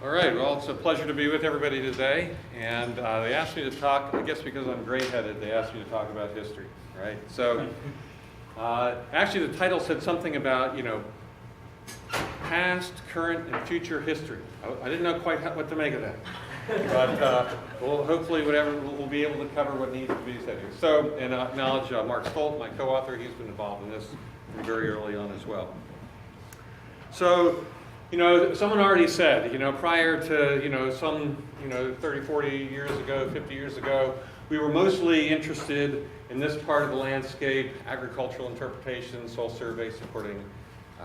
All right, well, it's a pleasure to be with everybody today. And they asked me to talk, I guess because I'm gray-headed, they asked me to talk about history, right? So actually the title said something about, past, current, and future history. I didn't know quite what to make of that. But well, hopefully we'll be able to cover what needs to be said here. So, and I acknowledge Mark Stolt, my co-author. He's been involved in this from very early on as well. So, someone already said, prior to, some, 30, 40 years ago, 50 years ago, we were mostly interested in this part of the landscape, agricultural interpretation, soil survey supporting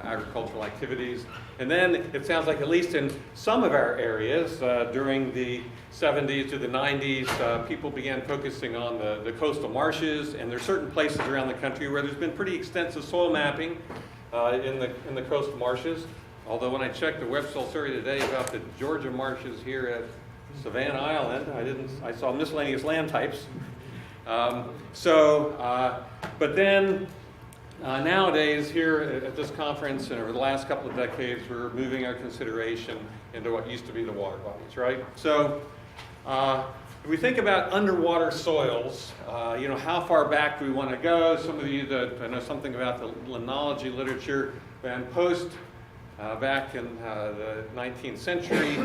agricultural activities. And then it sounds like at least in some of our areas during the 70s to the 90s, people began focusing on the coastal marshes, and there are certain places around the country where there's been pretty extensive soil mapping in the coastal marshes. Although when I checked the web soil survey today about the Georgia marshes here at Savannah Island, I saw miscellaneous land types. But then nowadays here at this conference and over the last couple of decades, we're moving our consideration into what used to be the water bodies, right? So if we think about underwater soils, how far back do we want to go? Some of you that know something about the limnology literature, Van Post, back in the 19th century,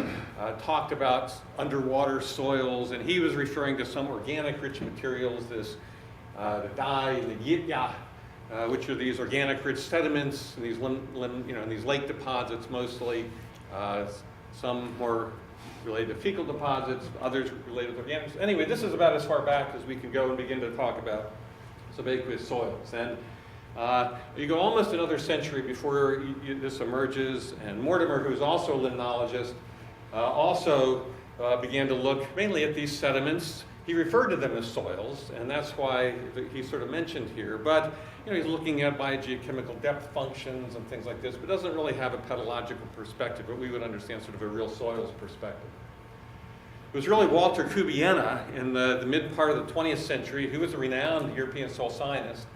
talked about underwater soils, and he was referring to some organic rich materials, the dye and the yitya, which are these organic rich sediments and these these lake deposits mostly, some more related to fecal deposits, others related to organics. Anyway, this is about as far back as we can go and begin to talk about subaqueous soils. And you go almost another century before this emerges, and Mortimer, who's also a limnologist, also began to look mainly at these sediments. He referred to them as soils, and that's why he's sort of mentioned here. But he's looking at biogeochemical depth functions and things like this, but doesn't really have a pedological perspective, but we would understand sort of a real soils perspective. It was really Walter Kubiena in the mid part of the 20th century, who was a renowned European soil scientist,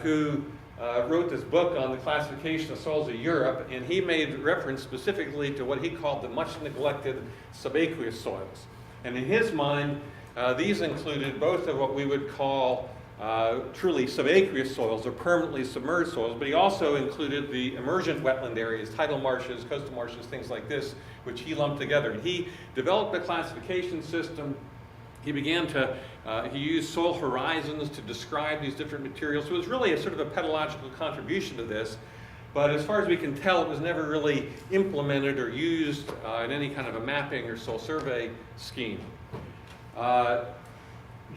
who wrote this book on the classification of soils of Europe, and he made reference specifically to what he called the much neglected subaqueous soils. And in his mind, these included both of what we would call truly subaqueous soils or permanently submerged soils, but he also included the emergent wetland areas, tidal marshes, coastal marshes, things like this, which he lumped together. And he developed a classification system. He began to, he used soil horizons to describe these different materials. So it was really a sort of a pedological contribution to this. But as far as we can tell, it was never really implemented or used in any kind of a mapping or soil survey scheme.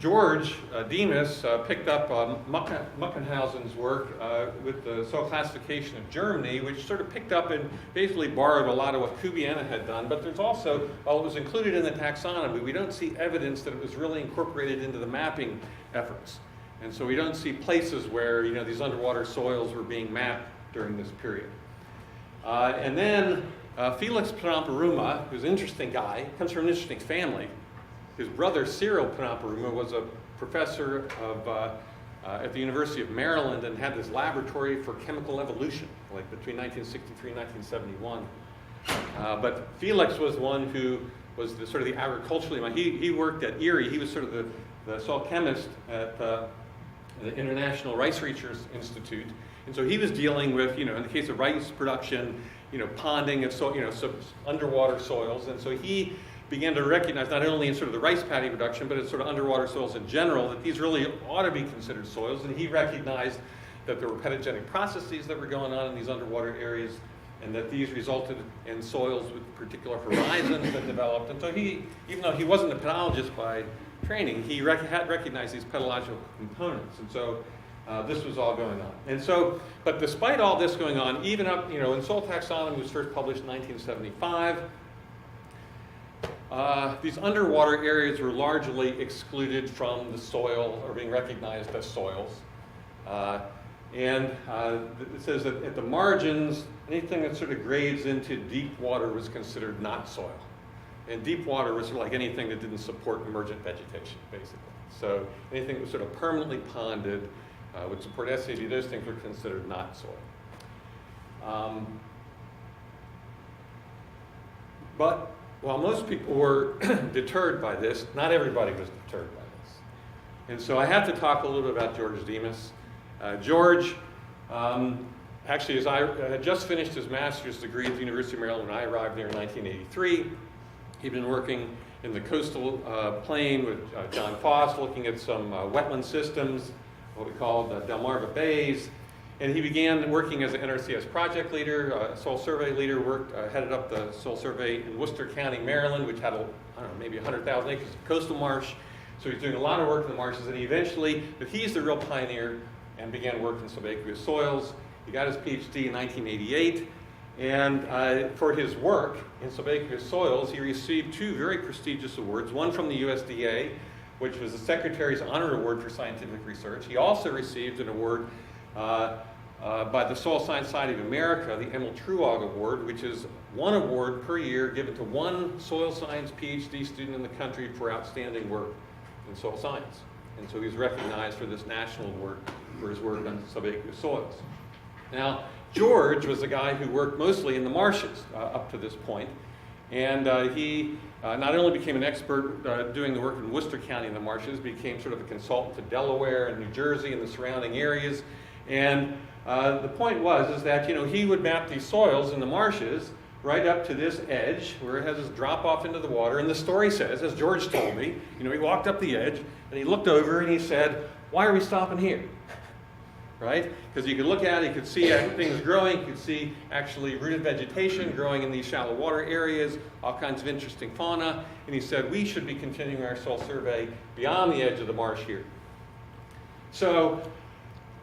George Demas picked up Muckenhausen's work with the soil classification of Germany, which sort of picked up and basically borrowed a lot of what Kubiena had done. But there's also, while it was included in the taxonomy, we don't see evidence that it was really incorporated into the mapping efforts. And so we don't see places where these underwater soils were being mapped during this period. And then Felix Pramparuma, who's an interesting guy, comes from an interesting family. His brother Cyril Pramparuma was a professor at the University of Maryland and had this laboratory for chemical evolution, like between 1963 and 1971. But Felix was one who was sort of the agriculturally minded. He worked at Erie. He was sort of the soil chemist at the International Rice Research Institute. And so he was dealing with, in the case of rice production, ponding of underwater soils. And so he began to recognize not only in sort of the rice paddy production, but in sort of underwater soils in general, that these really ought to be considered soils. And he recognized that there were pedogenic processes that were going on in these underwater areas, and that these resulted in soils with particular horizons that developed. And so he, even though he wasn't a pedologist by training, he had recognized these pedological components. And so this was all going on. And so, but despite all this going on, even up, when soil taxonomy was first published in 1975, these underwater areas were largely excluded from the soil or being recognized as soils. It says that at the margins, anything that sort of grades into deep water was considered not soil. And deep water was sort of like anything that didn't support emergent vegetation, basically. So anything that was sort of permanently ponded would support SAD. Those things were considered not soil. But while most people were deterred by this, not everybody was deterred by this. And so I have to talk a little bit about George Demas. George, actually, as I had just finished his master's degree at the University of Maryland when I arrived there in 1983. He'd been working in the coastal plain with John Foss, looking at some wetland systems, what we called Delmarva Bays. And he began working as an NRCS project leader, soil survey leader, headed up the soil survey in Worcester County, Maryland, which had, I don't know, maybe 100,000 acres of coastal marsh. So he's doing a lot of work in the marshes, and but he's the real pioneer and began work in subaqueous soils. He got his PhD in 1988, and for his work in subaqueous soils, he received two very prestigious awards, one from the USDA, which was the Secretary's Honor Award for Scientific Research. He also received an award by the Soil Science Society of America, the Emil Truog Award, which is one award per year given to one soil science PhD student in the country for outstanding work in soil science. And so he's recognized for this national award for his work on subaqueous soils. Now, George was a guy who worked mostly in the marshes up to this point, and he not only became an expert doing the work in Worcester County in the marshes, became sort of a consultant to Delaware and New Jersey and the surrounding areas. And the point was that he would map these soils in the marshes right up to this edge where it has this drop off into the water. And the story says, as George told me, he walked up the edge and he looked over and he said, "Why are we stopping here?" Right? Because you could look at it, you could see things growing, you could see actually rooted vegetation growing in these shallow water areas, all kinds of interesting fauna. And he said, we should be continuing our soil survey beyond the edge of the marsh here. So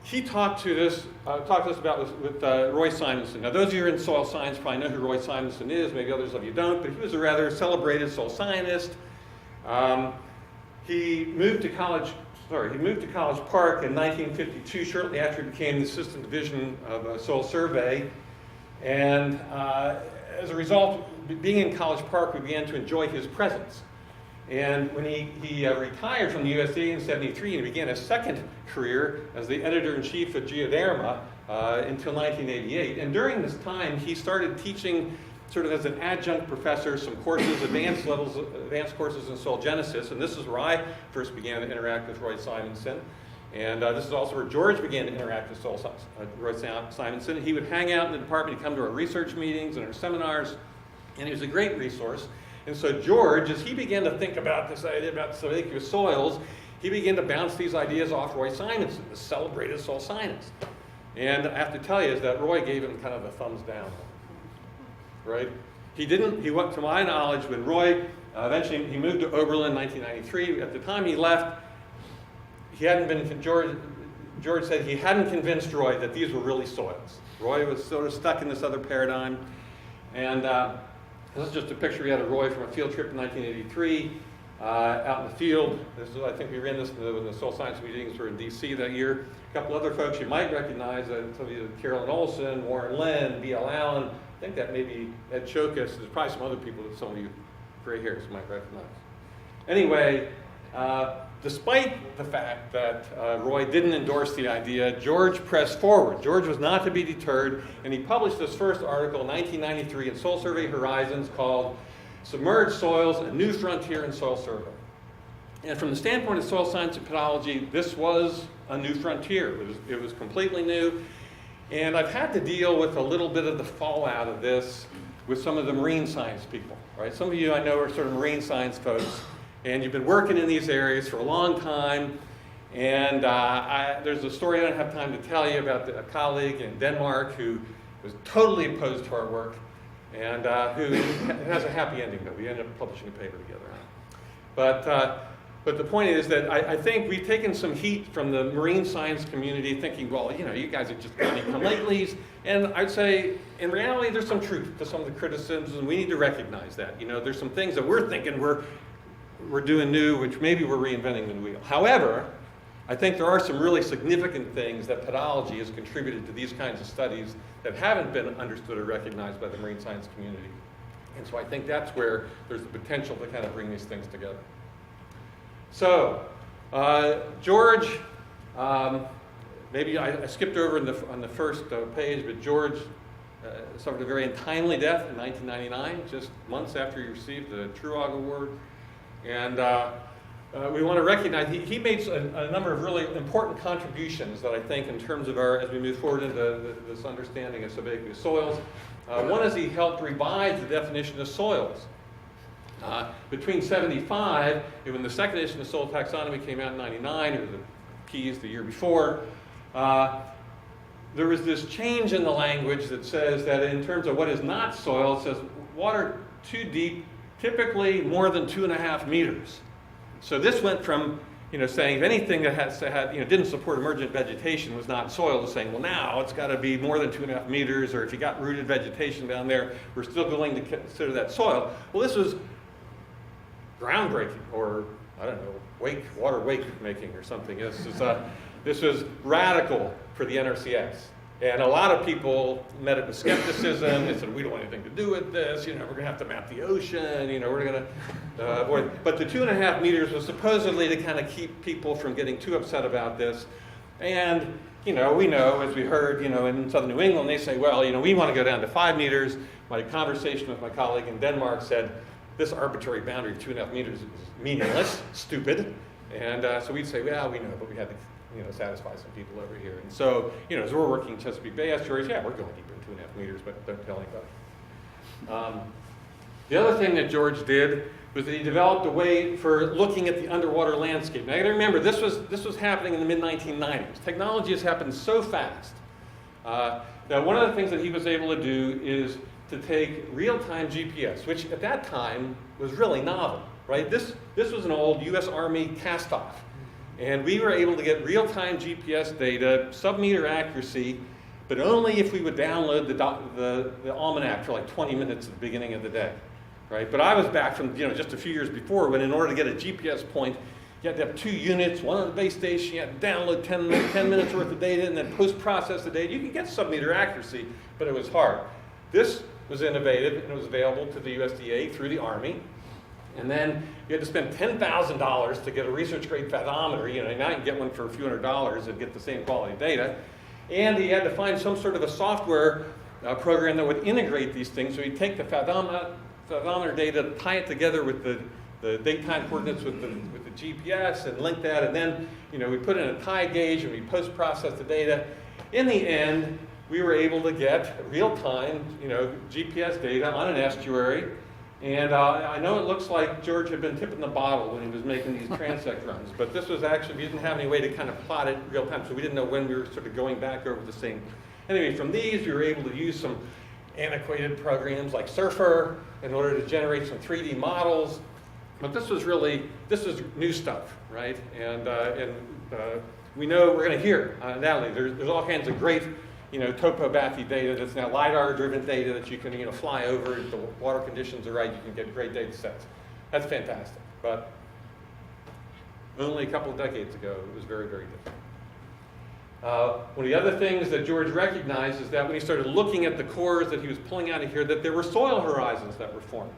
he talked to us about with Roy Simonson. Now, those of you who are in soil science probably know who Roy Simonson is. Maybe others of you don't, but he was a rather celebrated soil scientist. He moved to College Park in 1952, shortly after he became the Assistant Division of Soil Survey. And as a result, being in College Park, we began to enjoy his presence. And when he retired from the USDA in '73 and began a second career as the editor-in-chief of Geoderma until 1988. And during this time, he started teaching sort of as an adjunct professor some courses, advanced courses in soil genesis. And this is where I first began to interact with Roy Simonson. And this is also where George began to interact with Roy Simonson. He would hang out in the department, he'd come to our research meetings and our seminars, and he was a great resource. And so George, as he began to think about this idea about subaqueous soils, he began to bounce these ideas off Roy Simonson, the celebrated soil scientist. And I have to tell you is that Roy gave him kind of a thumbs down. Right? He went, to my knowledge, when Roy, eventually he moved to Oberlin in 1993. At the time he left, George said he hadn't convinced Roy that these were really soils. Roy was sort of stuck in this other paradigm. And this is just a picture we had of Roy from a field trip in 1983 out in the field. I think we ran this when the soil science meetings were in DC that year. A couple other folks you might recognize, some of you, Carolyn Olson, Warren Lynn, B.L. Allen. I think that maybe Ed Chokas. There's probably some other people that some of you gray hairs might recognize. Anyway, despite the fact that Roy didn't endorse the idea, George pressed forward. George was not to be deterred, and he published his first article in 1993 in Soil Survey Horizons called Submerged Soils, a New Frontier in Soil Survey. And from the standpoint of soil science and pedology, this was a new frontier. It was completely new. And I've had to deal with a little bit of the fallout of this with some of the marine science people, right? Some of you I know are sort of marine science folks, and you've been working in these areas for a long time. And there's a story I don't have time to tell you about a colleague in Denmark who was totally opposed to our work, and who has a happy ending, though. We ended up publishing a paper together on it. But the point is that I think we've taken some heat from the marine science community thinking, well, you guys are just come-latelys. And I'd say, in reality, there's some truth to some of the criticisms, and we need to recognize that. There's some things that we're thinking we're doing new, which maybe we're reinventing the wheel. However, I think there are some really significant things that pedology has contributed to these kinds of studies that haven't been understood or recognized by the marine science community. And so I think that's where there's the potential to kind of bring these things together. So, George, maybe I skipped over on the first page, but George suffered a very untimely death in 1999, just months after he received the Truog Award. And we want to recognize, he made a number of really important contributions that I think in terms of as we move forward into this understanding of subaqueous soils. One is he helped revise the definition of soils. Between 75, when the second edition of soil taxonomy came out in 99, or the keys the year before, there was this change in the language that says that in terms of what is not soil, it says water too deep, typically more than 2.5 meters. So this went from saying if anything that didn't support emergent vegetation was not soil, to saying, well, now it's got to be more than 2.5 meters, or if you got rooted vegetation down there, we're still going to consider that soil. Well, this was groundbreaking, or I don't know, water wake making or something. This was radical for the NRCS. And a lot of people met it with skepticism. They said, we don't want anything to do with this. We're going to have to map the ocean. We're going to avoid. But the 2.5 meters was supposedly to kind of keep people from getting too upset about this. And, we know, as we heard, in southern New England, they say, well, we want to go down to 5 meters. My conversation with my colleague in Denmark said, this arbitrary boundary of 2.5 meters is meaningless, stupid. And so we'd say, well, we know, but we had to satisfy some people over here. And so, as we're working in Chesapeake Bay estuaries, yeah, we're going deeper than 2.5 meters, but don't tell anybody. The other thing that George did was that he developed a way for looking at the underwater landscape. Now, you got to remember, this was happening in the mid-1990s. Technology has happened so fast. Now, one of the things that he was able to do is to take real-time GPS, which at that time was really novel, right? This was an old U.S. Army cast-off. And we were able to get real-time GPS data, sub-meter accuracy, but only if we would download the almanac for like 20 minutes at the beginning of the day, right? But I was back from just a few years before, when in order to get a GPS point, you had to have 2 units, one on the base station, you had to download 10 minutes worth of data, and then post-process the data. You could get sub-meter accuracy, but it was hard. This was innovative, and it was available to the USDA through the Army. And then you had to spend $10,000 to get a research-grade fathometer. Now you can get one for a few $100s and get the same quality data. And he had to find some sort of a software program that would integrate these things. So he'd take the fathometer data, tie it together with the daytime coordinates with the GPS, and link that. And then we put in a tide gauge, and we post-process the data. In the end, we were able to get real-time GPS data on an estuary. And I know it looks like George had been tipping the bottle when he was making these transect runs, but this was actually, we didn't have any way to kind of plot it in real time, so we didn't know when we were sort of going back over the same. Anyway, from these, we were able to use some antiquated programs like Surfer in order to generate some 3D models. But this was new stuff, right? And we know we're going to hear, Natalie, there's all kinds of great topography data that's now LiDAR-driven data that you can, fly over. If the water conditions are right, you can get great data sets. That's fantastic. But only a couple of decades ago, it was very, very different. One of the other things that George recognized is that when he started looking at the cores that he was pulling out of here, that there were soil horizons that were forming.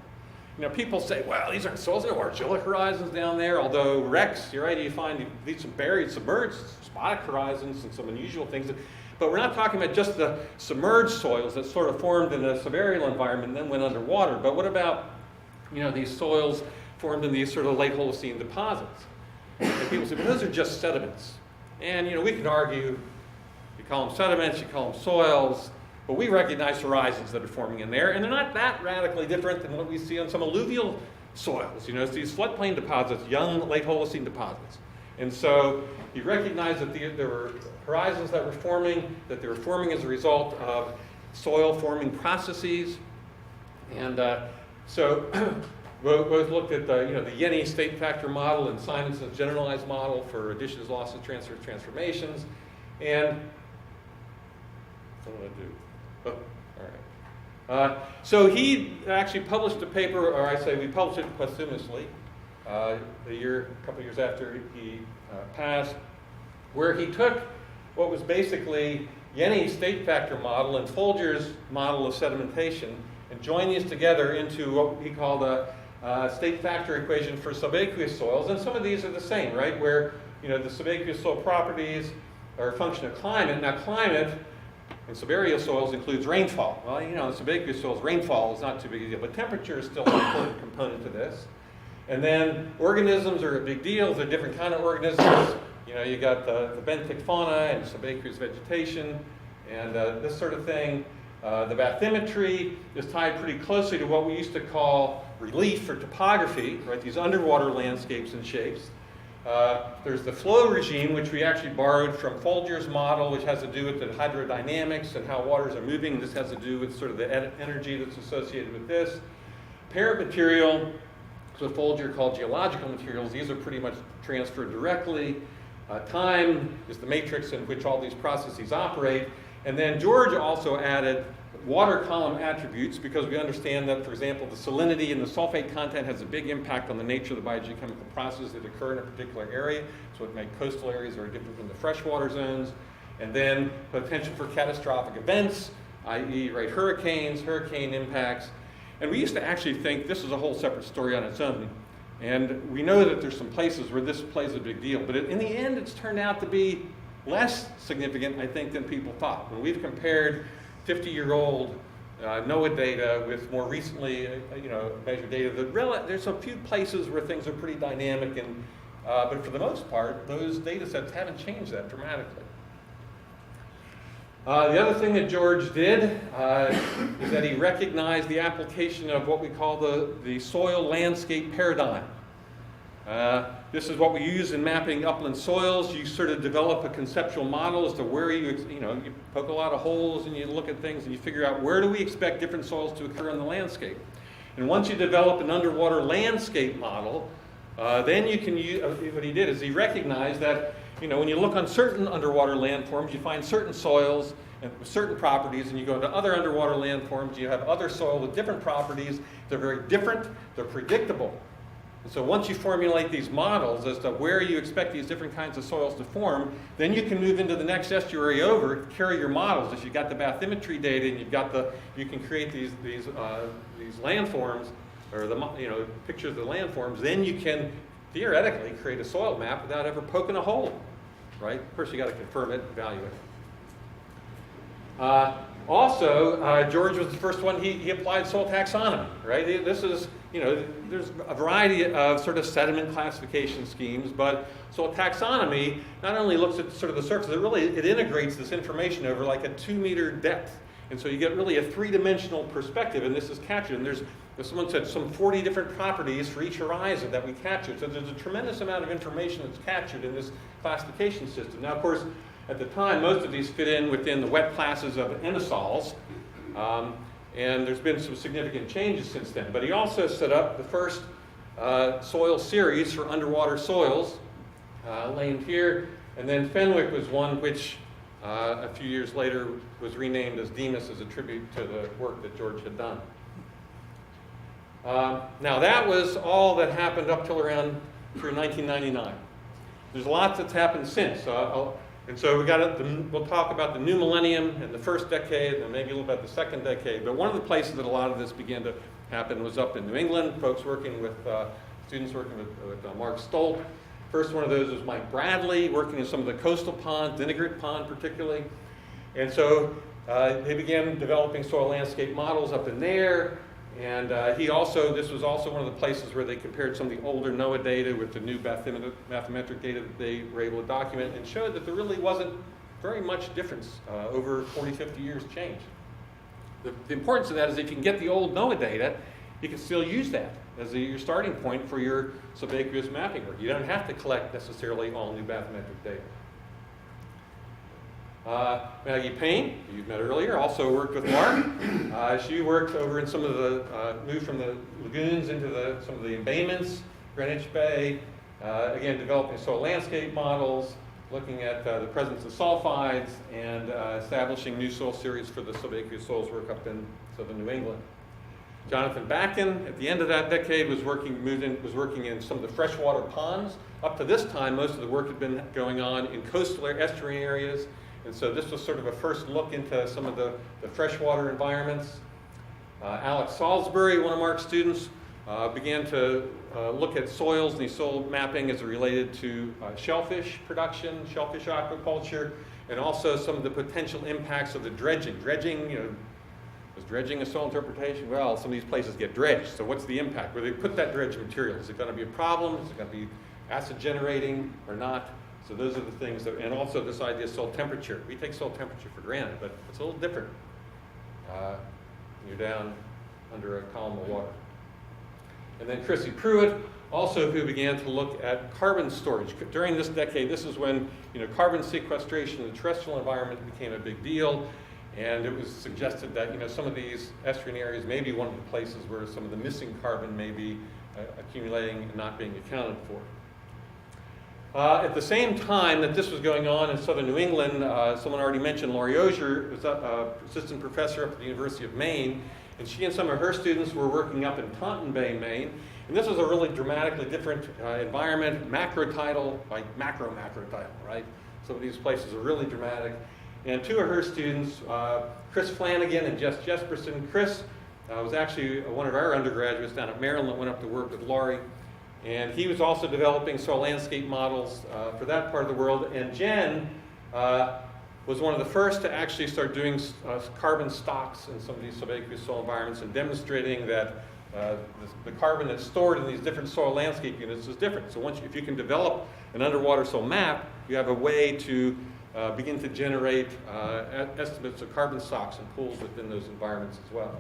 People say, well, these aren't soils, there are argillic horizons down there, although wrecks, you're right, you find these some buried, submerged, spotted horizons and some unusual things. But we're not talking about just the submerged soils that sort of formed in a subaerial environment and then went underwater. But what about, these soils formed in these sort of late Holocene deposits? And people say, well, those are just sediments. And, we can argue, you call them sediments, you call them soils, but we recognize horizons that are forming in there, and they're not that radically different than what we see on some alluvial soils. It's these floodplain deposits, young late Holocene deposits. And so he recognized that there were horizons that were forming, that they were forming as a result of soil forming processes. And so both looked at the Yeni state factor model and Simonson's generalized model for additions, losses, transfers, transformations. And what do I do? Oh, all right. So he actually published a paper, or I say we published it posthumously, a couple years after he passed, where he took what was basically Yeni's state factor model and Folger's model of sedimentation and joined these together into what he called a state factor equation for subaqueous soils. And some of these are the same, right? Where the subaqueous soil properties are a function of climate. Now climate, in subaqueous soils includes rainfall. Well, you know, in subaqueous soils, rainfall is not too big a deal, but temperature is still an important component to this. And then organisms are a big deal. They're different kind of organisms. You know, you got the benthic fauna and subaqueous vegetation and this sort of thing. The bathymetry is tied pretty closely to what we used to call relief or topography, right? These underwater landscapes and shapes. There's the flow regime, which we actually borrowed from Folger's model, which has to do with the hydrodynamics and how waters are moving. This has to do with sort of the energy that's associated with this. Parent material, so Folger called geological materials. These are pretty much transferred directly. Time is the matrix in which all these processes operate. And then George also added water column attributes because we understand that, for example, the salinity and the sulfate content has a big impact on the nature of the biogeochemical processes that occur in a particular area. So it makes coastal areas very different from the freshwater zones. And then potential for catastrophic events, i.e., right, hurricanes, hurricane impacts. And we used to actually think this is a whole separate story on its own. And we know that there's some places where this plays a big deal. But in the end, it's turned out to be less significant, I think, than people thought. When we've compared 50-year-old NOAA data with more recently, measured data, there's a few places where things are pretty dynamic, and but for the most part, those data sets haven't changed that dramatically. The other thing that George did is that he recognized the application of what we call the soil landscape paradigm. This is what we use in mapping upland soils. You sort of develop a conceptual model as to where you poke a lot of holes and you look at things and you figure out where do we expect different soils to occur in the landscape. And once you develop an underwater landscape model, then you can use, what he did is he recognized that, when you look on certain underwater landforms, you find certain soils and with certain properties, and you go to other underwater landforms, you have other soil with different properties. They're very different, they're predictable. And so once you formulate these models as to where you expect these different kinds of soils to form, then you can move into the next estuary over, carry your models. If you've got the bathymetry data and you can create these landforms, or pictures of the landforms, then you can theoretically create a soil map without ever poking a hole, right? Of course, you got to confirm it, evaluate it. George was the first one, he applied soil taxonomy, right? This is, there's a variety of sort of sediment classification schemes, but soil taxonomy not only looks at sort of the surface, it integrates this information over like a 2-meter depth. And so you get really a 3-dimensional perspective, and this is captured. And there's someone said some 40 different properties for each horizon that we captured. So there's a tremendous amount of information that's captured in this classification system. Now, of course, at the time, most of these fit in within the wet classes of aerosols, and there's been some significant changes since then. But he also set up the first soil series for underwater soils, named here, and then Fenwick was one which a few years later was renamed as Demas as a tribute to the work that George had done. Now that was all that happened up till around through 1999. There's lots that's happened since. And so we'll talk about the new millennium and the first decade, and maybe a little bit about the second decade. But one of the places that a lot of this began to happen was up in New England. Folks working with, students working with Mark Stolt. First one of those was Mike Bradley, working in some of the coastal ponds, Vinegar Pond particularly. And so they began developing soil landscape models up in there. And this was also one of the places where they compared some of the older NOAA data with the new bathymetric data that they were able to document, and showed that there really wasn't very much difference over 40, 50 years change. The importance of that is if you can get the old NOAA data, you can still use that as your starting point for your subaqueous mapping work. You don't have to collect necessarily all new bathymetric data. Maggie Payne, who you've met earlier, also worked with Mark. She worked over in some of the, moved from the lagoons into some of the embayments, Greenwich Bay, again developing soil landscape models, looking at the presence of sulfides, and establishing new soil series for the subaqueous soils work up in southern New England. Jonathan Backen, at the end of that decade, was working in some of the freshwater ponds. Up to this time, most of the work had been going on in coastal estuary areas. And so this was sort of a first look into some of the freshwater environments. Alex Salisbury, one of Mark's students, began to look at soils and soil mapping as it related to shellfish production, shellfish aquaculture, and also some of the potential impacts of the dredging. Dredging, you know, is dredging a soil interpretation? Well, some of these places get dredged, so what's the impact? Where they put that dredged material, is it going to be a problem? Is it going to be acid generating or not? So those are the things that, and also this idea of soil temperature. We take soil temperature for granted, but it's a little different. You're down under a column of water. And then Chrissy Pruitt, also who began to look at carbon storage. During this decade, this is when, you know, carbon sequestration in the terrestrial environment became a big deal, and it was suggested that, you know, some of these estuarine areas may be one of the places where some of the missing carbon may be accumulating and not being accounted for. At the same time that this was going on in southern New England, someone already mentioned Laurie Osier, was assistant professor up at the University of Maine, and she and some of her students were working up in Taunton Bay, Maine. And this was a really dramatically different environment, macrotidal, like macrotidal, right? Some of these places are really dramatic. And two of her students, Chris Flanagan and Jess Jesperson. Chris was actually one of our undergraduates down at Maryland that went up to work with Laurie. And he was also developing soil landscape models for that part of the world. And Jen was one of the first to actually start doing carbon stocks in some of these subaqueous soil environments and demonstrating that the carbon that's stored in these different soil landscape units is different. So if you can develop an underwater soil map, you have a way to begin to generate estimates of carbon stocks and pools within those environments as well.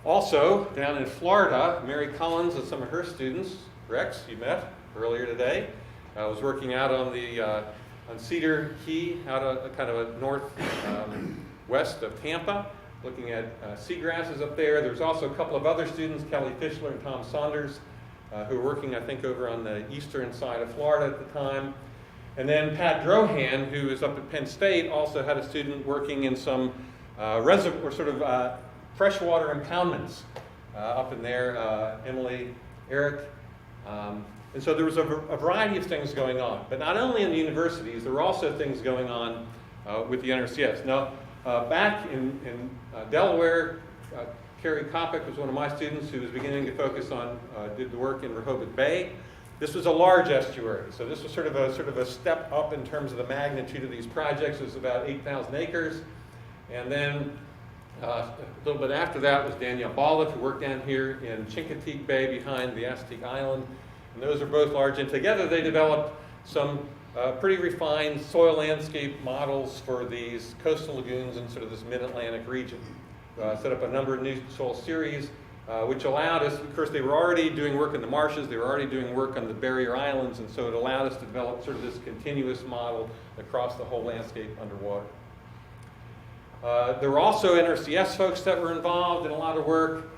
Also, down in Florida, Mary Collins and some of her students, Rex, you met earlier today, was working out on the on Cedar Key, out of kind of a northwest of Tampa, looking at seagrasses up there. There's also a couple of other students, Kelly Fischler and Tom Saunders, who were working, I think, over on the eastern side of Florida at the time. And then Pat Drohan, who is up at Penn State, also had a student working in some reservoir, sort of freshwater impoundments up in there, Emily, Eric. And so there was a variety of things going on. But not only in the universities, there were also things going on with the NRCS. Now, back in Delaware, Carrie Kopic was one of my students who was beginning to focus on, did the work in Rehoboth Bay. This was a large estuary, so this was sort of a step up in terms of the magnitude of these projects. It was about 8,000 acres. And then a little bit after that was Danielle Bolliff, who worked down here in Chincoteague Bay behind the Aztec Island. And those are both large, and together they developed some pretty refined soil landscape models for these coastal lagoons in sort of this mid-Atlantic region. Set up a number of new soil series, which allowed us, of course, they were already doing work in the marshes, they were already doing work on the barrier islands, and so it allowed us to develop sort of this continuous model across the whole landscape underwater. There were also NRCS folks that were involved in a lot of work.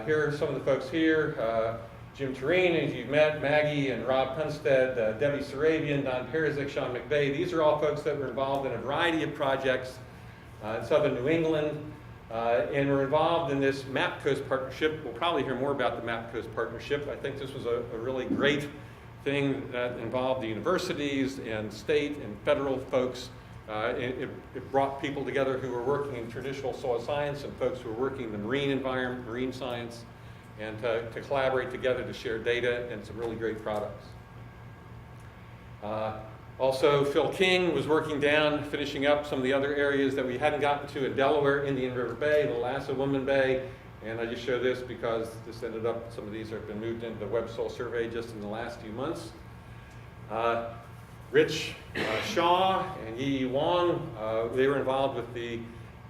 Here are some of the folks here. Jim Tureen, as you've met, Maggie and Rob Punstead, Debbie Sarabian, Don Perezik, Sean McVeigh. These are all folks that were involved in a variety of projects in southern New England, and were involved in this Map Coast partnership. We'll probably hear more about the Map Coast partnership. I think this was a really great thing that involved the universities and state and federal folks. It brought people together who were working in traditional soil science and folks who were working in the marine environment, marine science, and to collaborate together to share data and some really great products. Also, Phil King was working down, finishing up some of the other areas that we hadn't gotten to in Delaware, Indian River Bay, the Lasso-Woman Bay, and I just show this because this ended up, some of these have been moved into the Web Soil Survey just in the last few months. Rich Shaw and Yi Wong, they were involved with the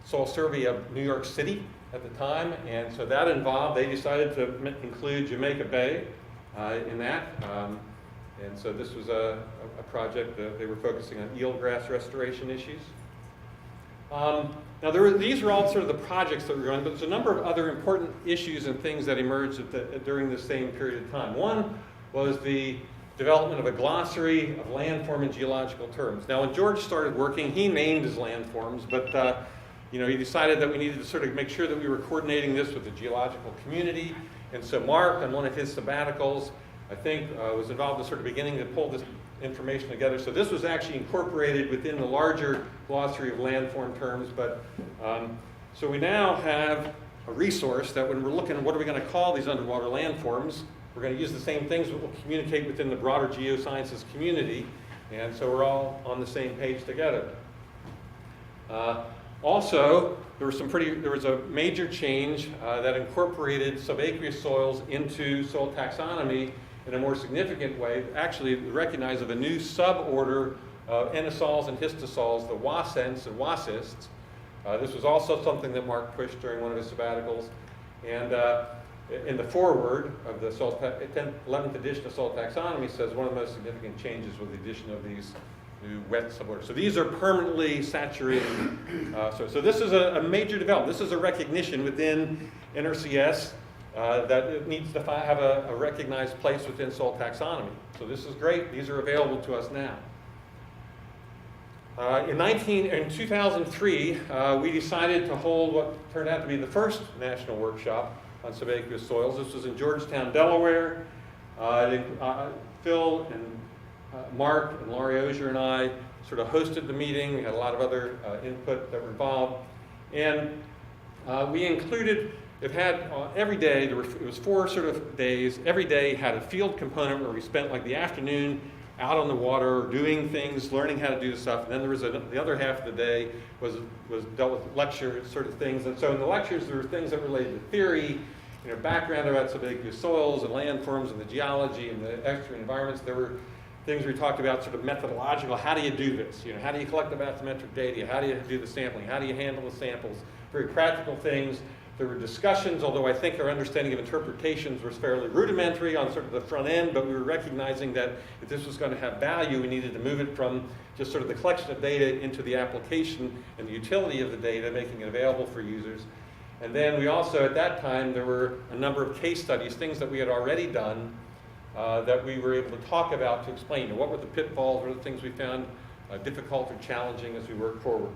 Soil Survey of New York City at the time, and so that involved, they decided to include Jamaica Bay in that. And so this was a project that they were focusing on eelgrass restoration issues. Now these were all sort of the projects that were going, but there's a number of other important issues and things that emerged during the same period of time. One was the development of a glossary of landform and geological terms. Now when George started working, he named his landforms, but he decided that we needed to sort of make sure that we were coordinating this with the geological community. And so Mark, on one of his sabbaticals, I think was involved in sort of beginning to pull this information together. So this was actually incorporated within the larger glossary of landform terms. But so we now have a resource that when we're looking at what are we going to call these underwater landforms, we're going to use the same things that will communicate within the broader geosciences community, and so we're all on the same page together. Also, there was a major change that incorporated subaqueous soils into soil taxonomy in a more significant way, actually recognized of a new suborder of enisols and histosols, the wasents and wasists. This was also something that Mark pushed during one of his sabbaticals. And in the foreword of the 11th edition of soil taxonomy says one of the most significant changes was the addition of these new wet suborders. So these are permanently saturated. So this is a major development. This is a recognition within NRCS that it needs to have a recognized place within soil taxonomy. So this is great. These are available to us now. In 2003, we decided to hold what turned out to be the first national workshop on subaqueous soils. This was in Georgetown, Delaware. Phil and Mark and Laurie Osier and I sort of hosted the meeting. We had a lot of other input that were involved. And we included, it had every day, it was 4 sort of days. Every day had a field component where we spent like the afternoon out on the water, doing things, learning how to do stuff. And then there was the other half of the day was dealt with lecture sort of things. And so in the lectures, there were things that related to theory, background about subaqueous soils and landforms and the geology and the extreme environments. There were things we talked about sort of methodological. How do you do this? How do you collect the bathymetric data? How do you do the sampling? How do you handle the samples? Very practical things. There were discussions, although I think our understanding of interpretations was fairly rudimentary on sort of the front end, but we were recognizing that if this was going to have value, we needed to move it from just sort of the collection of data into the application and the utility of the data, making it available for users. And then we also, at that time, there were a number of case studies, things that we had already done that we were able to talk about to explain what were the pitfalls, what were the things we found difficult or challenging as we worked forward.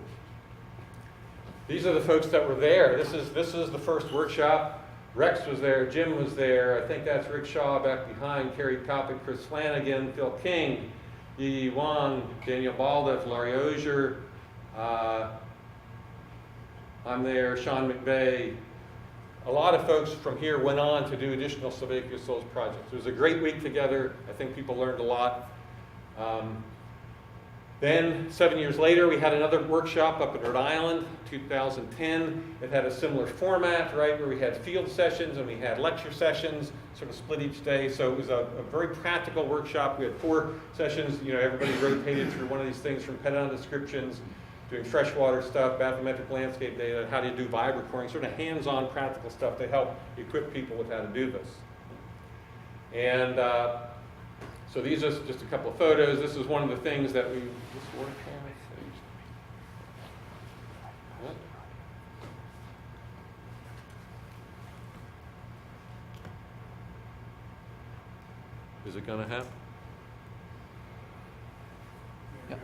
These are the folks that were there. This is the first workshop. Rex was there, Jim was there. I think that's Rick Shaw back behind, Kerry Copic, Chris Flanagan, Phil King, Yi Wang, Daniel Baldoff, Laurie Osier. I'm there, Sean McVeigh. A lot of folks from here went on to do additional subaqueous soils projects. It was a great week together. I think people learned a lot. Then 7 years later, we had another workshop up in Rhode Island, 2010. It had a similar format, right, where we had field sessions and we had lecture sessions, sort of split each day. So it was a very practical workshop. We had 4 sessions. Everybody rotated through one of these things, from pedon descriptions, doing freshwater stuff, bathymetric landscape data, how do you do vibe recording, sort of hands-on practical stuff to help equip people with how to do this. And so these are just a couple of photos. This is one of the things that we, Is it going to happen? Yep.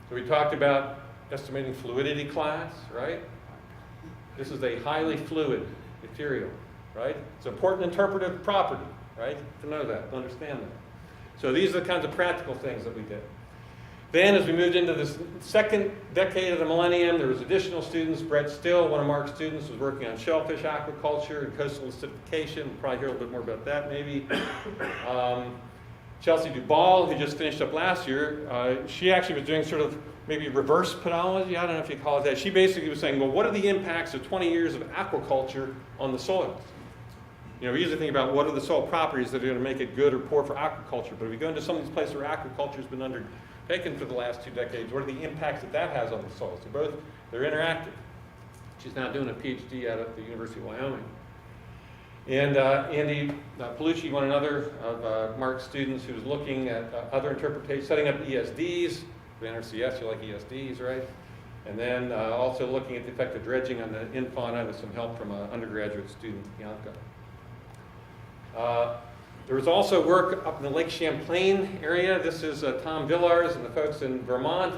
So we talked about estimating fluidity class, right? This is a highly fluid material, right? It's an important interpretive property, right? To know that, to understand that. So these are the kinds of practical things that we did. Then as we moved into this second decade of the millennium, there was additional students. Brett Still, one of Mark's students, was working on shellfish aquaculture and coastal acidification. We'll probably hear a little bit more about that maybe. Chelsea Duvall, who just finished up last year, she actually was doing sort of maybe reverse pedology. I don't know if you call it that. She basically was saying, well, what are the impacts of 20 years of aquaculture on the soils? We usually think about what are the soil properties that are going to make it good or poor for aquaculture. But if we go into some of these places where aquaculture has been undertaken for the last 2 decades, what are the impacts that has on the soils? They're interactive. She's now doing a PhD out at the University of Wyoming. And Andy Palucci, one another of Mark's students, who was looking at other interpretations, setting up ESDs. For NRCS, you like ESDs, right? And then also looking at the effect of dredging on the in-fauna with some help from an undergraduate student, Bianca. There was also work up in the Lake Champlain area. This is Tom Villars and the folks in Vermont.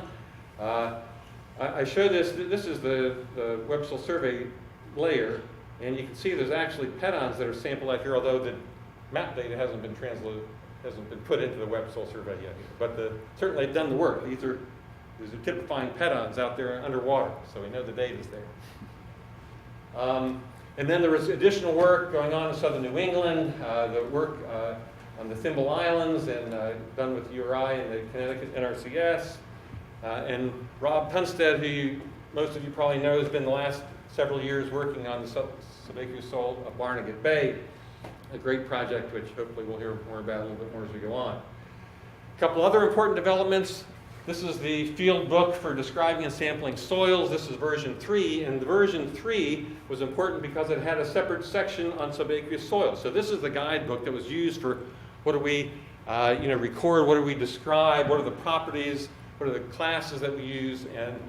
I showed this. This is the Web Soil Survey layer. And you can see there's actually pedons that are sampled out here, although the map data hasn't been put into the Web Soil Survey yet. But certainly they've done the work. These are typifying pedons out there underwater, so we know the data's there. And then there was additional work going on in southern New England, the work on the Thimble Islands and done with URI and the Connecticut NRCS. And Rob Tunstead, who most of you probably know, has been the last several years working on the Subaqueous soil of Barnegat Bay, a great project which hopefully we'll hear more about a little bit more as we go on. A couple other important developments. This is the field book for describing and sampling soils. This is version 3, and the version 3 was important because it had a separate section on subaqueous soil. So this is the guidebook that was used for what do we record, what do we describe, what are the properties, what are the classes that we use, and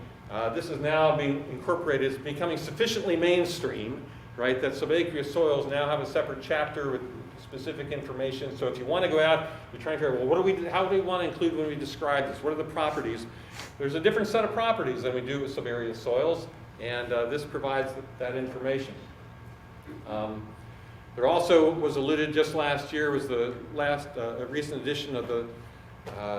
this is now being incorporated. It's becoming sufficiently mainstream, right, that subaqueous soils now have a separate chapter with specific information. So if you want to go out, you're trying to figure out, well, how do we want to include when we describe this? What are the properties? There's a different set of properties than we do with subaqueous soils, and this provides that information. There also was alluded just last year, was the last recent edition of the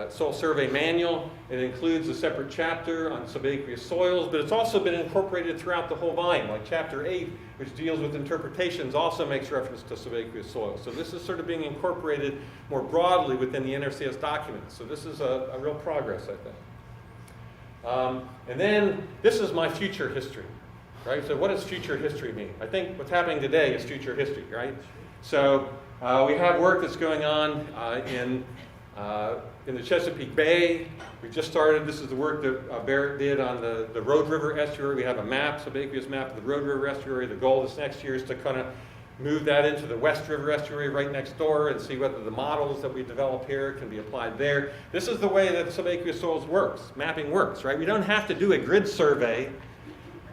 Soil Survey Manual. It includes a separate chapter on subaqueous soils, but it's also been incorporated throughout the whole volume. Like Chapter 8, which deals with interpretations, also makes reference to subaqueous soils. So this is sort of being incorporated more broadly within the NRCS documents. So this is a real progress, I think. And then this is my future history, right? So what does future history mean? I think what's happening today is future history, right? So we have work that's going on in the Chesapeake Bay. We just started, this is the work that Barrett did on the Road River estuary. We have a map, subaqueous map of the Road River estuary. The goal this next year is to kind of move that into the West River estuary right next door and see whether the models that we develop here can be applied there. This is the way that subaqueous soils works, mapping works, right? We don't have to do a grid survey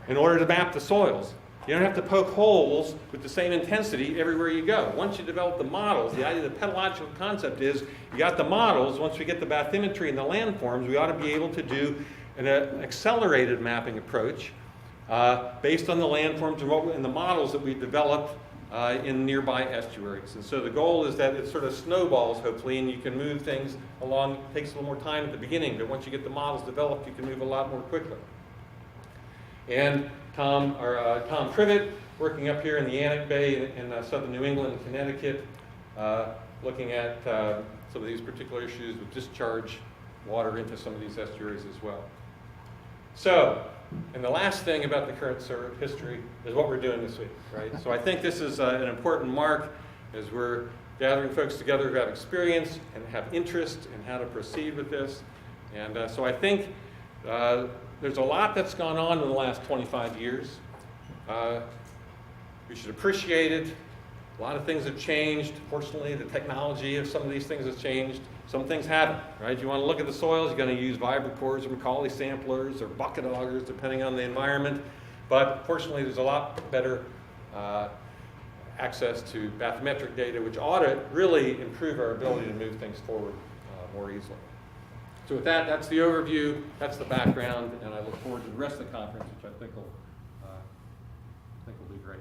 in order to map the soils. You don't have to poke holes with the same intensity everywhere you go. Once you develop the models, the idea, the pedological concept is you got the models. Once we get the bathymetry and the landforms, we ought to be able to do an accelerated mapping approach based on the landforms and the models that we developed in nearby estuaries. And so the goal is that it sort of snowballs, hopefully, and you can move things along. It takes a little more time at the beginning, but once you get the models developed, you can move a lot more quickly. And Tom Privet, working up here in the Annick Bay in southern New England and Connecticut, looking at some of these particular issues with discharge water into some of these estuaries as well. So, and the last thing about the current history is what we're doing this week, right? So I think this is an important mark as we're gathering folks together who have experience and have interest in how to proceed with this. And so I think there's a lot that's gone on in the last 25 years. We should appreciate it. A lot of things have changed. Fortunately, the technology of some of these things has changed. Some things haven't, right? You want to look at the soils, you're going to use vibrocores or Macaulay samplers or bucket augers, depending on the environment. But fortunately, there's a lot better access to bathymetric data, which ought to really improve our ability to move things forward more easily. So with that, that's the overview, that's the background, and I look forward to the rest of the conference, which I think will be great.